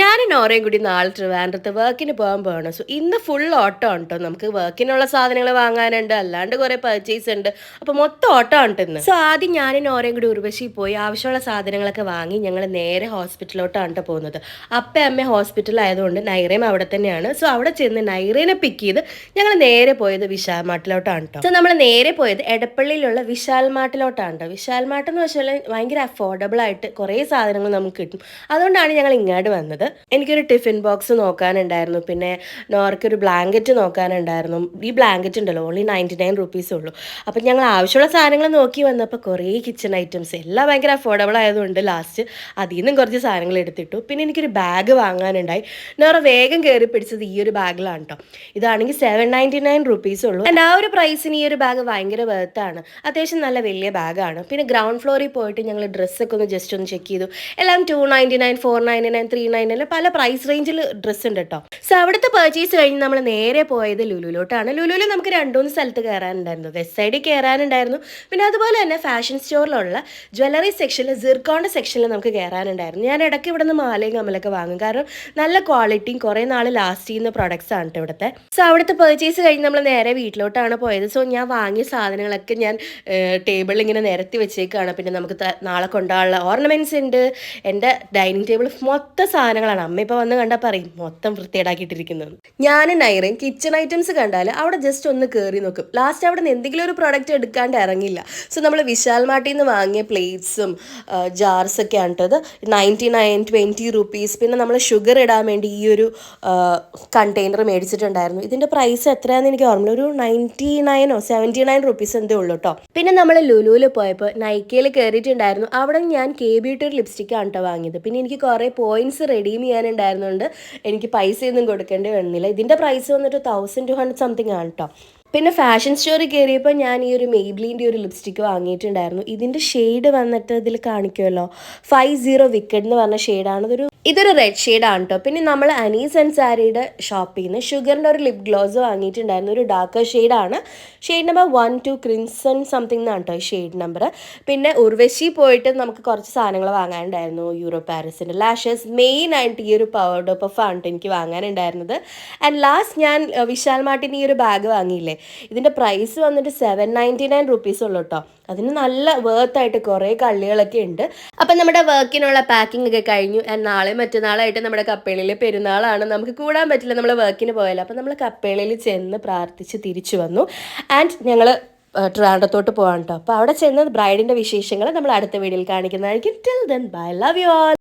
ഞാനും നോറയും കൂടി നാളെ ട്രിവാൻഡ്രത്ത് വർക്കിന് പോകാൻ പോകണം. സോ ഇന്ന് ഫുൾ ഓട്ടോ ആണ് കേട്ടോ. നമുക്ക് വർക്കിനുള്ള സാധനങ്ങൾ വാങ്ങാനുണ്ട്, അല്ലാണ്ട് കുറേ പർച്ചേസ് ഉണ്ട്. അപ്പോൾ മൊത്തം ഓട്ടോ ആണ് ട്ടോ ഇന്ന്. സോ ആദ്യം ഞാനും നോറയും കൂടി ഉർവശി പോയി ആവശ്യമുള്ള സാധനങ്ങളൊക്കെ വാങ്ങി ഞങ്ങൾ നേരെ ഹോസ്പിറ്റലിലോട്ടാണ് ട്ടോ പോകുന്നത്. അപ്പ അമ്മ ഹോസ്പിറ്റലായതുകൊണ്ട് നൈറയും അവിടെ തന്നെയാണ്. സോ അവിടെ ചെന്ന് നൈറേനെ പിക്ക് ചെയ്ത് ഞങ്ങൾ നേരെ പോയത് വിശാൽ മാർട്ടിലോട്ടാണ് കേട്ടോ. സോ നമ്മൾ നേരെ പോയത് എടപ്പള്ളിയിലുള്ള വിശാൽ മാർട്ടിലോട്ടാണ് കേട്ടോ. വിശാൽ മാർട്ട് എന്ന് വെച്ചാൽ ഭയങ്കര അഫോർഡബിൾ ആയിട്ട് കുറേ സാധനങ്ങൾ നമുക്ക് കിട്ടും. അതുകൊണ്ടാണ് ഞങ്ങൾ ഇങ്ങോട്ട് വന്നത്. എനിക്കൊരു ടിഫിൻ ബോക്സ് നോക്കാനുണ്ടായിരുന്നു, പിന്നെ നോർക്കൊരു ബ്ലാങ്കറ്റ് നോക്കാനുണ്ടായിരുന്നു. ഈ ബ്ലാങ്കറ്റ് ഉണ്ടല്ലോ ഓൺലി 99 റുപ്പീസേ ഉള്ളൂ. അപ്പം ഞങ്ങൾ ആവശ്യമുള്ള സാധനങ്ങൾ നോക്കി വന്നപ്പോൾ കുറേ കിച്ചൺ ഐറ്റംസ് എല്ലാം ഭയങ്കര അഫോർഡബിൾ ആയതുകൊണ്ട് ലാസ്റ്റ് അതിൽ നിന്നും കുറച്ച് സാധനങ്ങൾ എടുത്തിട്ടു. പിന്നെ എനിക്കൊരു ബാഗ് വാങ്ങാനുണ്ടായി. നോറ വേഗം കയറി പിടിച്ചത് ഈ ഒരു ബാഗിലാണ് കേട്ടോ. ഇതാണെങ്കിൽ 799 റുപ്പീസേ ഉള്ളൂ. ആൻഡ് ആ ഒരു പ്രൈസിന് ഈ ഒരു ബാഗ് ഭയങ്കര വെർത്താണ്. അത്യാവശ്യം നല്ല വലിയ ബാഗാണ്. പിന്നെ ഗ്രൗണ്ട് ഫ്ലോറിൽ പോയിട്ട് ഞങ്ങൾ ഡ്രസ്സൊക്കെ ഒന്ന് ജസ്റ്റ് ഒന്ന് ചെക്ക് ചെയ്തു. എല്ലാം 299, 499, 399 പല പ്രൈസ് റേഞ്ചിൽ ഡ്രസ്സ് ഉണ്ട് കേട്ടോ. സോ അവിടുത്തെ പർച്ചേസ് കഴിഞ്ഞ് നമ്മൾ നേരെ പോയത് ലുലുലോട്ടാണ്. ലുലുവിൽ നമുക്ക് 2-3 സ്ഥലത്ത് കയറാനുണ്ടായിരുന്നു. വെസ്റ്റ് സൈഡിൽ കയറാനുണ്ടായിരുന്നു, പിന്നെ അതുപോലെ തന്നെ ഫാഷൻ സ്റ്റോറിലുള്ള ജ്വല്ലറി സെക്ഷനിൽ സിർക്കോണിൻ്റെ സെക്ഷനിൽ നമുക്ക് കയറാനുണ്ടായിരുന്നു. ഞാൻ ഇടയ്ക്ക് ഇവിടെ നിന്ന് മാലയും കമ്മലൊക്കെ വാങ്ങും, കാരണം നല്ല ക്വാളിറ്റിയും കുറേ നാൾ ലാസ്റ്റ് ചെയ്യുന്ന പ്രൊഡക്ട്സ് ആണ് കേട്ടോ ഇവിടുത്തെ. സോ അവിടുത്തെ പർച്ചേസ് കഴിഞ്ഞ് നമ്മൾ നേരെ വീട്ടിലോട്ടാണ് പോയത്. സോ ഞാൻ വാങ്ങിയ സാധനങ്ങളൊക്കെ ഞാൻ ടേബിളിൽ ഇങ്ങനെ നിരത്തി വെച്ചേക്കാണ്. പിന്നെ നമുക്ക് നാളെ കൊണ്ടുപോകാനുള്ള ഓർണമെൻറ്റ്സ് ഉണ്ട്. എൻ്റെ ഡൈനിങ് ടേബിൾ മൊത്തം സാധനങ്ങളാണ്. അമ്മ ഇപ്പോൾ വന്ന് കണ്ടാൽ പറയും മൊത്തം വൃത്തിയേടാക്കിയിട്ടിരിക്കുന്നത്. ഞാനും നൈറയും കിച്ചൺ ഐറ്റംസ് കണ്ടാൽ അവിടെ ജസ്റ്റ് ഒന്ന് കയറി നോക്കും. ലാസ്റ്റ് അവിടെ നിന്ന് എന്തെങ്കിലും ഒരു പ്രൊഡക്റ്റ് എടുക്കാണ്ട് ഇറങ്ങില്ല. സോ നമ്മൾ വിശാൽ മാർട്ടിൽ നിന്ന് വാങ്ങിയ പ്ലേറ്റ്സും ജാർസൊക്കെ ആണ് കേട്ടത്. 99, 20 റുപ്പീസ്. പിന്നെ നമ്മൾ ഷുഗർ ഇടാൻ വേണ്ടി ഈ ഒരു കണ്ടെയ്നർ മേടിച്ചിട്ടുണ്ടായിരുന്നു. ഇതിൻ്റെ പ്രൈസ് എത്രയാണെന്ന് എനിക്ക് ഓർമ്മയില്ല, ഒരു 99 or 79 റുപ്പീസ് എന്തേ ഉള്ളൂ കേട്ടോ. പിന്നെ നമ്മൾ ലുലുവിൽ പോയപ്പോൾ നൈക്കയിൽ കയറിയിട്ടുണ്ടായിരുന്നു. അവിടെ ഞാൻ KB ഒരു ലിപ്സ്റ്റിക്കാണ് കേട്ടോ വാങ്ങിയത്. പിന്നെ എനിക്ക് കുറേ പോയിന്റ്സ് റെഡീം ചെയ്യാനുണ്ടായിരുന്നുകൊണ്ട് എനിക്ക് പൈസയൊന്നും കൊടുക്കേണ്ടി വന്നില്ല. ഇതിൻ്റെ പ്രൈസ് വന്നിട്ട് 1200 സംതിങ് ആണ് കേട്ടോ. പിന്നെ ഫാഷൻ സ്റ്റോറിൽ കയറിയപ്പോൾ ഞാൻ ഈ ഒരു മെയ്ബ്ലിൻ്റെ ഒരു ലിപ്സ്റ്റിക്ക് വാങ്ങിയിട്ടുണ്ടായിരുന്നു. ഇതിൻ്റെ ഷെയ്ഡ് വന്നിട്ട് ഇതിൽ കാണിക്കുമല്ലോ, 50 വിക്കറ്റ് എന്ന് പറഞ്ഞ ഷെയ്ഡാണ്. ഇതൊരു റെഡ് ഷെയ്ഡാണ് കേട്ടോ. പിന്നെ നമ്മൾ അനീസ് ആൻഡ് സാരിയുടെ ഷോപ്പിൽ നിന്ന് ഷുഗറിൻ്റെ ഒരു ലിപ് ഗ്ലോസ് വാങ്ങിയിട്ടുണ്ടായിരുന്നു. ഒരു ഡാർക്ക് ഷെയ്ഡാണ്. ഷെയ്ഡ് നമ്പർ 12 ക്രിംസൺ സംതിങ് എന്നാണ് കേട്ടോ ഈ ഷെയ്ഡ് നമ്പർ. പിന്നെ ഉർവശി പോയിട്ട് നമുക്ക് കുറച്ച് സാധനങ്ങൾ വാങ്ങാനുണ്ടായിരുന്നു. യൂറോ പാരീസിൻ്റെ ലാഷസ്, മെയിനായിട്ട് ഈ ഒരു പൗഡർ പഫാണ് എനിക്ക് വാങ്ങാനുണ്ടായിരുന്നത്. ആൻഡ് ലാസ്റ്റ് ഞാൻ വിശാൽ മാർട്ടിന് ഈ ഒരു ബാഗ് വാങ്ങിയില്ലേ, ഇതിൻ്റെ പ്രൈസ് വന്നിട്ട് 799 റുപ്പീസ് ഉള്ളൂ കേട്ടോ. അതിന് നല്ല വേർത്തായിട്ട് കുറേ കള്ളികളൊക്കെ ഉണ്ട്. അപ്പം നമ്മുടെ വർക്കിനുള്ള പാക്കിംഗ് ഒക്കെ കഴിഞ്ഞു. ആൻഡ് നാളെ മറ്റന്നാളായിട്ട് നമ്മുടെ കപ്പേളിയിൽ പെരുന്നാളാണ്. നമുക്ക് കൂടാൻ പറ്റില്ല, നമ്മൾ വർക്കിന് പോയല്ലോ. അപ്പം നമ്മൾ കപ്പേളിയിൽ ചെന്ന് പ്രാർത്ഥിച്ച് തിരിച്ചു വന്നു. ആൻഡ് ഞങ്ങൾ ട്രിവാൻഡ്രത്തോട്ട് പോകാൻ കേട്ടോ. അപ്പോൾ അവിടെ ചെന്ന് ബ്രൈഡിൻ്റെ വിശേഷങ്ങൾ നമ്മൾ അടുത്ത വീഡിയോയിൽ കാണിക്കുന്നതായിരിക്കും. Till then bye, love you all.